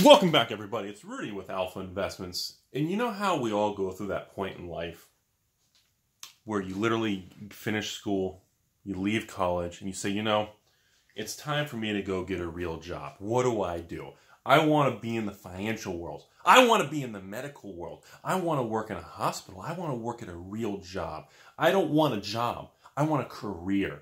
Welcome back, everybody. It's Rudy with Alpha Investments. And you know how we all go through that point in life where you literally finish school, you leave college, and you say, it's time for me to go get a real job. What do? I want to be in the financial world. I want to be in the medical world. I want to work in a hospital. I want to work at a real job. I don't want a job. I want a career.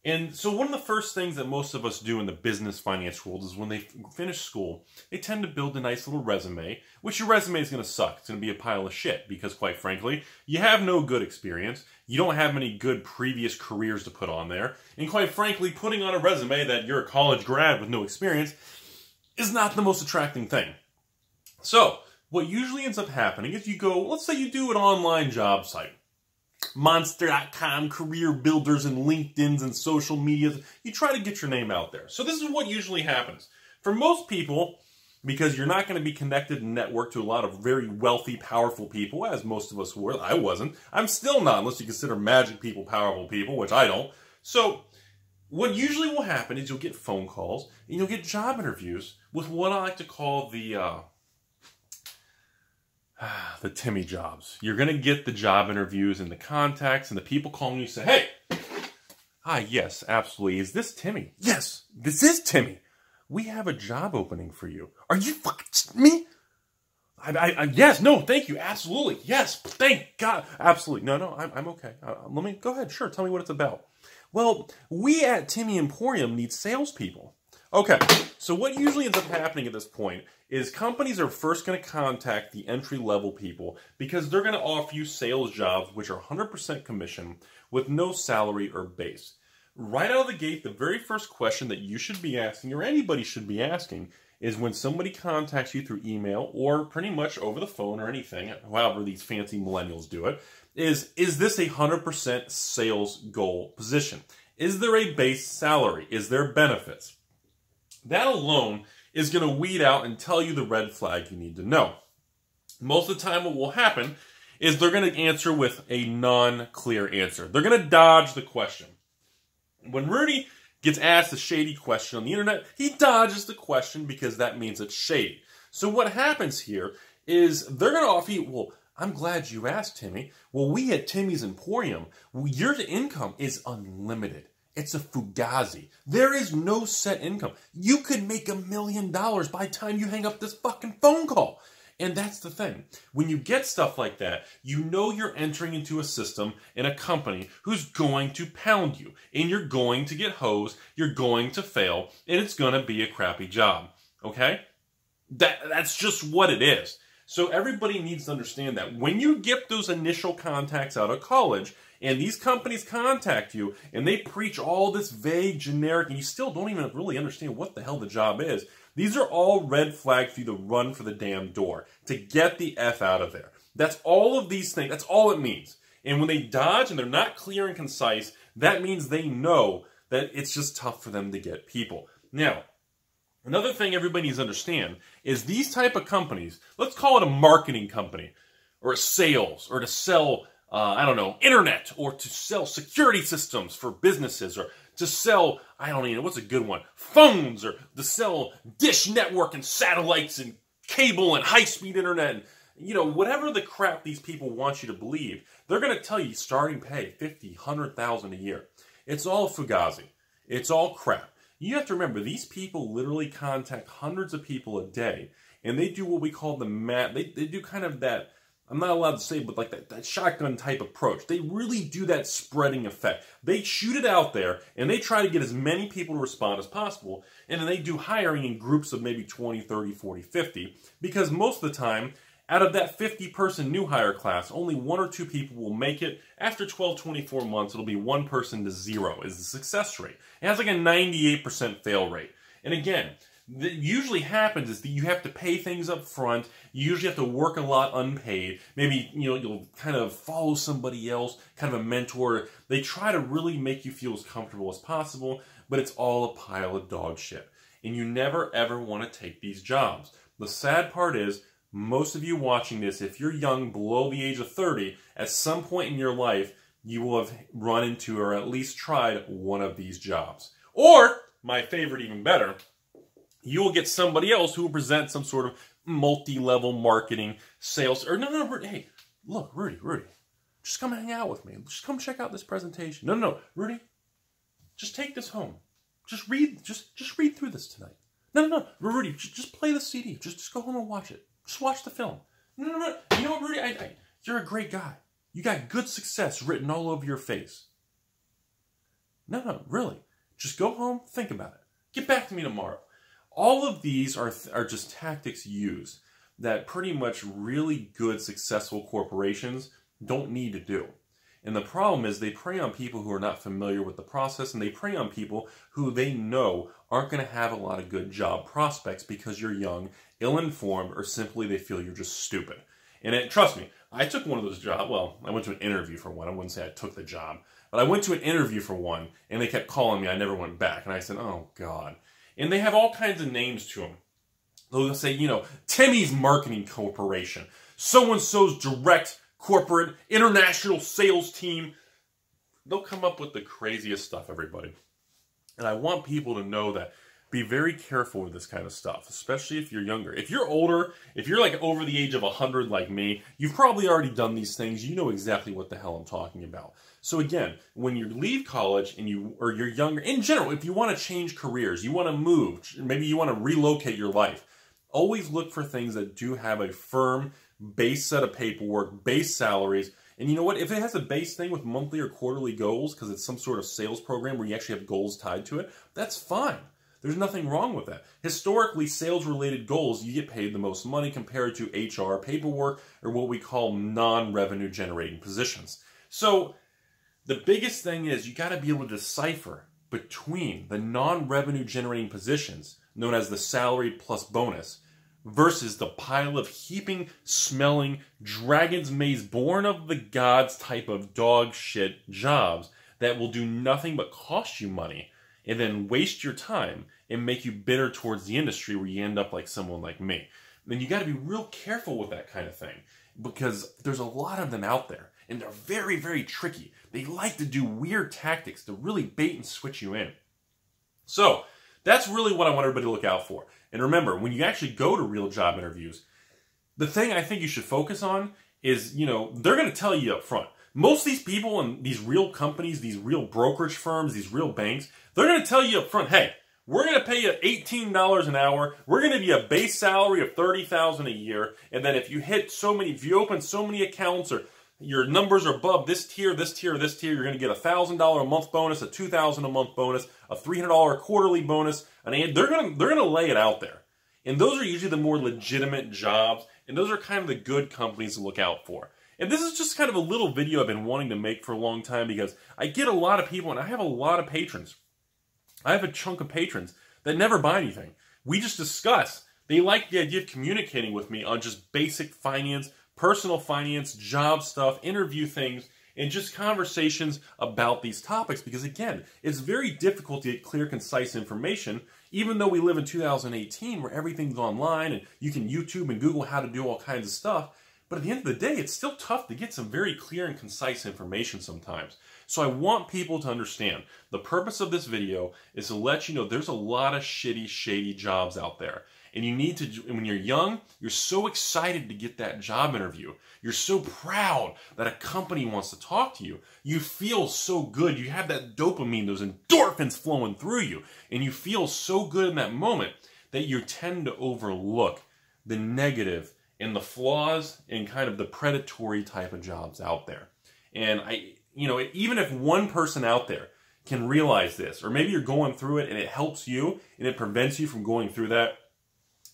And so one of the first things that most of us do in the business finance world is when they finish school, they tend to build a nice little resume, which your resume is going to suck. It's going to be a pile of shit because, quite frankly, you have no good experience. You don't have any good previous careers to put on there. And quite frankly, putting on a resume that you're a college grad with no experience is not the most attracting thing. So what usually ends up happening is you go, let's say you do an online job site. Monster.com, career builders, and LinkedIn's and social media. You try to get your name out there. So this is what usually happens. For most people, because you're not going to be connected and networked to a lot of very wealthy, powerful people, as most of us were. I wasn't. I'm still not, unless you consider magic people powerful people, which I don't. So what usually will happen is you'll get phone calls and you'll get job interviews with what I like to call the Timmy jobs. You're going to get the job interviews and the contacts and the people calling you say, hey, hi, yes, absolutely. Is this Timmy? Yes, this is Timmy. We have a job opening for you. Are you fucking me? Yes, no, thank you. Absolutely. Yes, thank God. Absolutely. No, I'm okay. Let me, go ahead. Sure, tell me what it's about. Well, we at Timmy Emporium need salespeople. Okay, so what usually ends up happening at this point is companies are first going to contact the entry-level people because they're going to offer you sales jobs which are 100% commission with no salary or base. Right out of the gate, the very first question that you should be asking, or anybody should be asking, is when somebody contacts you through email or pretty much over the phone or anything, however these fancy millennials do it, is this a 100% sales goal position? Is there a base salary? Is there benefits? That alone is going to weed out and tell you the red flag you need to know. Most of the time what will happen is they're going to answer with a non-clear answer. They're going to dodge the question. When Rudy gets asked a shady question on the internet, he dodges the question because that means it's shady. So what happens here is they're going to offer you, well, I'm glad you asked, Timmy. Well, we at Timmy's Emporium, your income is unlimited. It's a fugazi. There is no set income. You could make $1 million by the time you hang up this fucking phone call. And that's the thing. When you get stuff like that, you know you're entering into a system in a company who's going to pound you. And you're going to get hosed, you're going to fail, and it's going to be a crappy job. Okay? That's just what it is. So everybody needs to understand that. When you get those initial contacts out of college, and these companies contact you, and they preach all this vague, generic, and you still don't even really understand what the hell the job is, these are all red flags for you to run for the damn door, to get the F out of there. That's all of these things. That's all it means. And when they dodge and they're not clear and concise, that means they know that it's just tough for them to get people. Now, another thing everybody needs to understand is these type of companies, let's call it a marketing company, or a sales, or to sell I don't know, internet, or to sell security systems for businesses, or to sell, I don't even know, what's a good one? Phones, or to sell dish network and satellites and cable and high-speed internet, and, whatever the crap these people want you to believe, they're going to tell you starting pay $50,000, $100,000 a year. It's all fugazi. It's all crap. You have to remember, these people literally contact hundreds of people a day, and they do what we call they do kind of that, I'm not allowed to say, but like that shotgun type approach. They really do that spreading effect. They shoot it out there, and they try to get as many people to respond as possible, and then they do hiring in groups of maybe 20, 30, 40, 50, because most of the time, out of that 50-person new hire class, only 1 or 2 people will make it. After 12, 24 months, it'll be 1 person to 0 is the success rate. It has like a 98% fail rate. And again, that usually happens is that you have to pay things up front. You usually have to work a lot unpaid. Maybe, you'll kind of follow somebody else, kind of a mentor. They try to really make you feel as comfortable as possible, but it's all a pile of dog shit. And you never, ever want to take these jobs. The sad part is, most of you watching this, if you're young, below the age of 30, at some point in your life, you will have run into or at least tried one of these jobs. Or, my favorite even better, you will get somebody else who will present some sort of multi-level marketing, sales, or no, Rudy, hey, look, Rudy, just come hang out with me. Just come check out this presentation. No, Rudy, just take this home. Just read through this tonight. No, Rudy, just play the CD. Just go home and watch it. Just watch the film. No. You know what, Rudy? You're a great guy. You got good success written all over your face. No, really. Just go home, think about it. Get back to me tomorrow. All of these are just tactics used that pretty much really good, successful corporations don't need to do. And the problem is they prey on people who are not familiar with the process, and they prey on people who they know aren't going to have a lot of good job prospects because you're young, ill-informed, or simply they feel you're just stupid. And trust me, I took one of those jobs. Well, I went to an interview for one. I wouldn't say I took the job. But I went to an interview for one, and they kept calling me. I never went back. And I said, oh, God. And they have all kinds of names to them. They'll say, Timmys Marketing Corporation, so-and-so's direct corporate international sales team. They'll come up with the craziest stuff, everybody. And I want people to know that be very careful with this kind of stuff, especially if you're younger. If you're older, if you're like over the age of 100 like me, you've probably already done these things. You know exactly what the hell I'm talking about. So again, when you leave college and you're younger, in general, if you want to change careers, you want to move, maybe you want to relocate your life, always look for things that do have a firm base set of paperwork, base salaries. And you know what? If it has a base thing with monthly or quarterly goals, because it's some sort of sales program where you actually have goals tied to it, that's fine. There's nothing wrong with that. Historically, sales-related goals, you get paid the most money compared to HR, paperwork, or what we call non-revenue generating positions. So the biggest thing is you got to be able to decipher between the non-revenue generating positions, known as the salary plus bonus, versus the pile of heaping, smelling, dragon's maze, born of the gods type of dog shit jobs that will do nothing but cost you money and then waste your time and make you bitter towards the industry where you end up like someone like me. Then you got to be real careful with that kind of thing because there's a lot of them out there and they're very, very tricky. They like to do weird tactics to really bait and switch you in. So that's really what I want everybody to look out for. And remember, when you actually go to real job interviews, the thing I think you should focus on is, they're going to tell you up front. Most of these people and these real companies, these real brokerage firms, these real banks, they're going to tell you up front, hey, we're going to pay you $18 an hour. We're going to give you a base salary of $30,000 a year. And then if you open so many accounts or your numbers are above this tier, this tier, this tier, you're going to get a $1,000 a month bonus, a $2,000 a month bonus, a $300 quarterly bonus. And they're going to lay it out there. And those are usually the more legitimate jobs. And those are kind of the good companies to look out for. And this is just kind of a little video I've been wanting to make for a long time because I get a lot of people and I have a lot of patrons. I have a chunk of patrons that never buy anything. We just discuss. They like the idea of communicating with me on just basic finance, personal finance, job stuff, interview things, and just conversations about these topics because, again, it's very difficult to get clear, concise information, even though we live in 2018 where everything's online and you can YouTube and Google how to do all kinds of stuff. But at the end of the day, it's still tough to get some very clear and concise information sometimes. So I want people to understand the purpose of this video is to let you know there's a lot of shitty, shady jobs out there. And you need to, when you're young, you're so excited to get that job interview. You're so proud that a company wants to talk to you. You feel so good. You have that dopamine, those endorphins flowing through you. And you feel so good in that moment that you tend to overlook the negative and the flaws and kind of the predatory type of jobs out there. And even if one person out there can realize this, or maybe you're going through it and it helps you and it prevents you from going through that,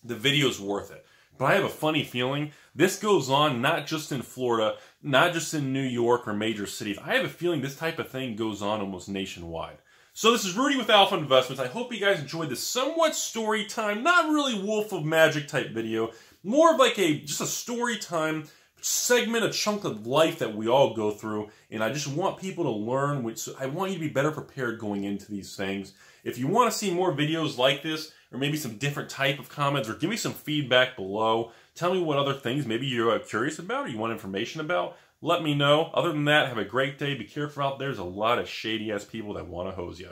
the video's worth it. But I have a funny feeling this goes on not just in Florida, not just in New York or major cities. I have a feeling this type of thing goes on almost nationwide. So this is Rudy with Alpha Investments. I hope you guys enjoyed this somewhat story time, not really Wolf of Magic type video, more of like just a story time segment, a chunk of life that we all go through. And I just want people to learn, which I want you to be better prepared going into these things. If you want to see more videos like this, or maybe some different type of comments, or give me some feedback below. Tell me what other things maybe you're curious about or you want information about. Let me know. Other than that, have a great day. Be careful out there. There's a lot of shady-ass people that want to hose you.